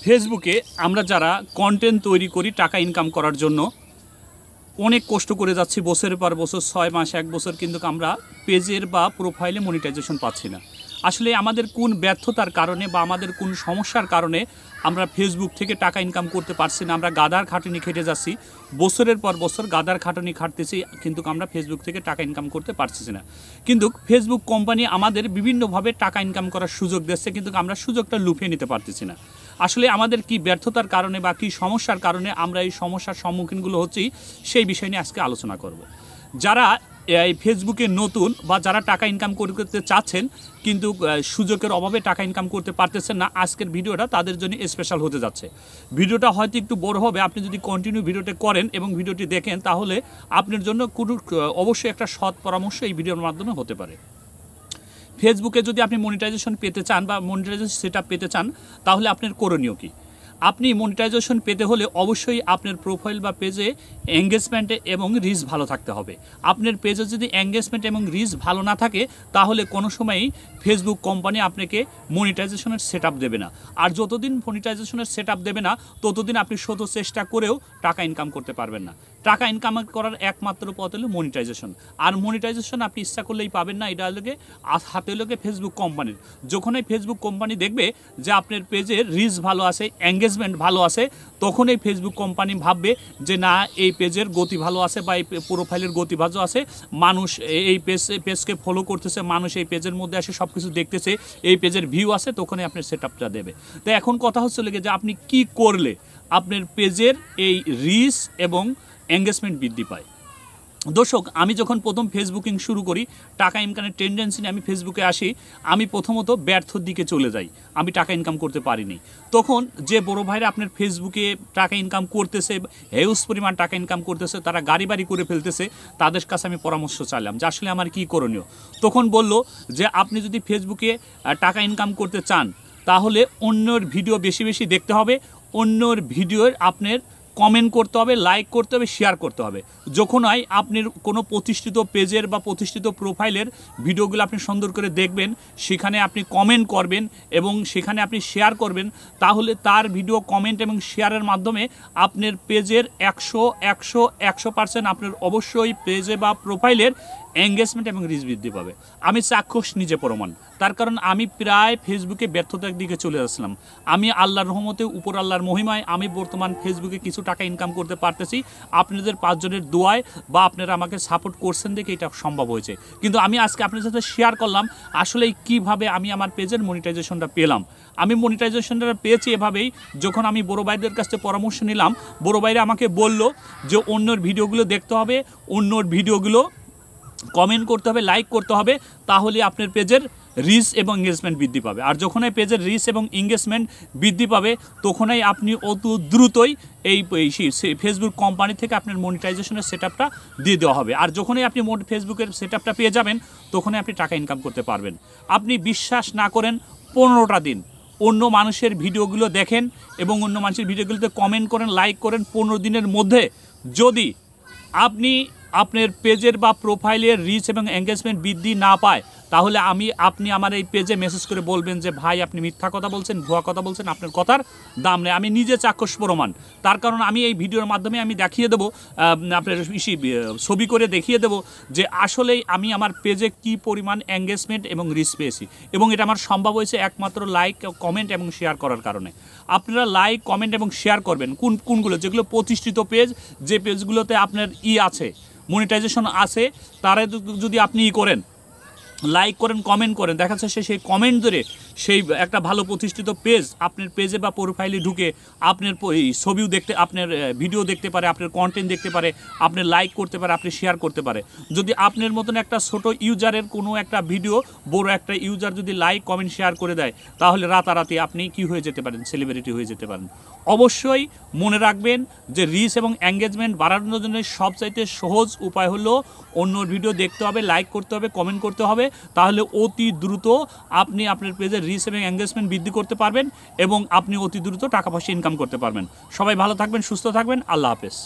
ফেসবুকে আমরা যারা কন্টেন্ট তৈরি করি টাকা ইনকাম করার জন্য অনেক কষ্ট করে যাচ্ছি, বছরের পর বছর, 6 মাস 1 বছর, কিন্তু আমরা পেজের বা প্রোফাইলে মনিটাইজেশন পাচ্ছি না। আসলে আমাদের কোন ব্যর্থতার কারণে বা আমাদের কোন সমস্যার কারণে আমরা ফেসবুক থেকে টাকা ইনকাম করতে পারছি না? আমরা গাদার খাটুনি খেটে যাচ্ছি, বছরের পর বছর গাদার খাটুনি খাটতেছি, কিন্তু আমরা ফেসবুক থেকে টাকা ইনকাম করতে পারছি না। কিন্তু ফেসবুক কোম্পানি আমাদের বিভিন্নভাবে টাকা ইনকাম করার সুযোগ দিচ্ছে, কিন্তু আমরা সুযোগটা লুফিয়ে নিতে পারতেছি না। আসলে আমাদের কি ব্যর্থতার কারণে বা কি সমস্যার কারণে আমরা এই সমস্যার সম্মুখীনগুলো হচ্ছি, সেই বিষয় নিয়ে আজকে আলোচনা করব। যারা এই ফেসবুকে নতুন বা যারা টাকা ইনকাম করতে চাচ্ছেন কিন্তু সুযোগের অভাবে টাকা ইনকাম করতে পারতেছেন না, আজকের ভিডিওটা তাদের জন্য স্পেশাল হতে যাচ্ছে। ভিডিওটা হয়তো একটু বড় হবে, আপনি যদি কন্টিনিউ ভিডিওটা করেন এবং ভিডিওটি দেখেন, তাহলে আপনার জন্য কোনো অবশ্যই একটা সৎ পরামর্শ এই ভিডিওর মাধ্যমে হতে পারে। ফেসবুকে যদি আপনি মনিটাইজেশন পেতে চান বা মনিটাইজেশন সেটআপ পেতে চান, তাহলে আপনার করণীয় কী? আপনি মনিটাইজেশন পেতে হলে অবশ্যই আপনার প্রোফাইল বা পেজে এঙ্গেজমেন্টে এবং রিচ ভালো থাকতে হবে। আপনার পেজে যদি এঙ্গেজমেন্ট এবং রিচ ভালো না থাকে, তাহলে কোনো সময়ই ফেসবুক কোম্পানি আপনাকে মনিটাইজেশনের সেটআপ দেবে না। আর যতদিন মনিটাইজেশনের সেটআপ দেবে না, ততদিন আপনি শত চেষ্টা করেও টাকা ইনকাম করতে পারবেন না। টাকা ইনকাম করার একমাত্র পথ হলো মনিটাইজেশন। আর মনিটাইজেশন আপনি ইচ্ছা করলেই পাবেন না, এটা হলো হাতে হলো ফেসবুক কোম্পানির। যখনই ফেসবুক কোম্পানি দেখবে যে আপনার পেজের রিচ ভালো আছে, এঙ্গেজমেন্ট ভালো আছে, তখনই ফেসবুক কোম্পানি ভাববে যে না, এই পেজের গতি ভালো আছে বা এই প্রোফাইলের গতি ভালো আছে, মানুষ এই পেজকে ফলো করতেছে, মানুষ এই পেজের মধ্যে এসে সব কিছু দেখতেছে, এই পেজের ভিউ আছে, তখনই আপনার সেটআপটা দেবে। তো এখন কথা হচ্ছে যে আপনি কি করলে আপনার পেজের এই রিচ এবং এঙ্গেজমেন্ট বৃদ্ধি পায়। দর্শক, আমি যখন প্রথম ফেসবুকিং শুরু করি, টাকা ইনকামের টেন্ডেন্সি নিয়ে আমি ফেসবুকে আসি, আমি প্রথমত ব্যর্থর দিকে চলে যাই, আমি টাকা ইনকাম করতে পারিনি। তখন যে বড় ভাইরা আপনার ফেসবুকে টাকা ইনকাম করতেছে, হিউজ পরিমাণ টাকা ইনকাম করতেছে, তারা গাড়ি বাড়ি করে ফেলতেছে, তাদের কাছে আমি পরামর্শ চাইলাম যে আসলে আমার কী করণীয়। তখন বলল যে আপনি যদি ফেসবুকে টাকা ইনকাম করতে চান, তাহলে অন্যর ভিডিও বেশি বেশি দেখতে হবে, অন্যর ভিডিওর আপনার কমেন্ট করতে হবে, লাইক করতে হবে, শেয়ার করতে হবে। যখনই আপনি কোনো প্রতিষ্ঠিত পেজের বা প্রতিষ্ঠিত প্রোফাইলের ভিডিওগুলো আপনি সুন্দর করে দেখবেন, সেখানে আপনি কমেন্ট করবেন এবং সেখানে আপনি শেয়ার করবেন, তাহলে তার ভিডিও কমেন্ট এবং শেয়ারের মাধ্যমে আপনার পেজের 100% আপনার অবশ্যই পেজে বা প্রোফাইলের এঙ্গেজমেন্ট এবং রিচ বৃদ্ধি পাবে। আমি চাক্ষুষ, নিজে প্রমাণ। তার কারণ আমি প্রায় ফেসবুকে ব্যর্থতার দিকে চলে আসলাম। আমি আল্লাহর রহমতে, উপর আল্লাহর মহিমায় আমি বর্তমান ফেসবুকে কিছু টাকা ইনকাম করতে পারতেছি। আপনাদের 5 জনের দোয়ায় বা আপনারা আমাকে সাপোর্ট করছেন দেখে এটা সম্ভব হয়েছে। কিন্তু আমি আজকে আপনাদের সাথে শেয়ার করলাম আসলে কিভাবে আমি আমার পেজের মনিটাইজেশনটা পেলাম। আমি মনিটাইজেশনটা পেয়েছি এভাবেই, যখন আমি বড় ভাইদের কাছ থেকে পরামর্শ নিলাম, বড় ভাইরা আমাকে বলল যে অন্যর ভিডিওগুলো দেখতে হবে, অন্যর ভিডিওগুলো কমেন্ট করতে হবে, লাইক করতে হবে, তাহলে আপনার পেজের রিচ এবং এঙ্গেজমেন্ট বৃদ্ধি পাবে। আর যখনই পেজের রিচ এবং এঙ্গেজমেন্ট বৃদ্ধি পাবে, তখনই আপনি অত দ্রুতই এই ফেসবুক কোম্পানি থেকে আপনার মনিটাইজেশনের সেটআপটা দিয়ে দেওয়া হবে। আর যখনই আপনি ফেসবুকের সেটআপটা পেয়ে যাবেন, তখনই আপনি টাকা ইনকাম করতে পারবেন। আপনি বিশ্বাস না করেন, 15টা দিন অন্য মানুষের ভিডিওগুলো দেখেন এবং অন্য মানুষের ভিডিওগুলোতে কমেন্ট করেন, লাইক করেন। 15 দিনের মধ্যে যদি আপনি আপনার পেজের বা প্রোফাইলের রিচ এবং এঙ্গেজমেন্ট বৃদ্ধি না পায়, তাহলে আপনি আমার এই পেজে মেসেজ করে বলবেন যে ভাই, আপনি মিথ্যা কথা বলছেন, ভুয়া কথা বলছেন, আপনার কথার দাম নেই। আমি নিজে চাক্ষুষ প্রমাণ। তার কারণ আমি এই ভিডিওর মাধ্যমে আমি দেখিয়ে দেবো, আপনার ছবি করে দেখিয়ে দেবো যে আসলেই আমি আমার পেজে কি পরিমাণ এঙ্গেজমেন্ট এবং রিচ পেয়েছি, এবং এটা আমার সম্ভব হয়েছে একমাত্র লাইক, কমেন্ট এবং শেয়ার করার কারণে। আপনারা লাইক, কমেন্ট এবং শেয়ার করবেন কোনগুলো? যেগুলো প্রতিষ্ঠিত পেজ, যে পেজগুলোতে আপনার আছে, মনিটাইজেশন আছে, তারা যদি আপনি করেন, লাইক করেন, কমেন্ট করেন, দেখা যাচ্ছে সেই কমেন্ট ধরে সেই একটা ভালো প্রতিষ্ঠিত পেজ আপনার পেজে বা প্রোফাইলে ঢুকে আপনার ছবিও দেখতে, আপনার ভিডিও দেখতে পারে, আপনার কন্টেন্ট দেখতে পারে, আপনি লাইক করতে পারে, আপনি শেয়ার করতে পারে। যদি আপনার মতন একটা ছোট ইউজারের কোনো একটা ভিডিও বড় একটা ইউজার যদি লাইক, কমেন্ট, শেয়ার করে দেয়, তাহলে রাতারাতি আপনি কি হয়ে যেতে পারেন? সেলিব্রিটি হয়ে যেতে পারেন। অবশ্যই মনে রাখবেন যে রিচ এবং এঙ্গেজমেন্ট বাড়ানোর জন্য সবচাইতে সহজ উপায় হলো অন্যর ভিডিও দেখতে হবে, লাইক করতে হবে, কমেন্ট করতে হবে, তাহলে অতি দ্রুত আপনি আপনার পেজের রিচ এবং এঙ্গেজমেন্ট বৃদ্ধি করতে পারবেন এবং আপনি অতি দ্রুত টাকা পয়সা ইনকাম করতে পারবেন। সবাই ভালো থাকবেন, সুস্থ থাকবেন। আল্লাহ হাফেজ।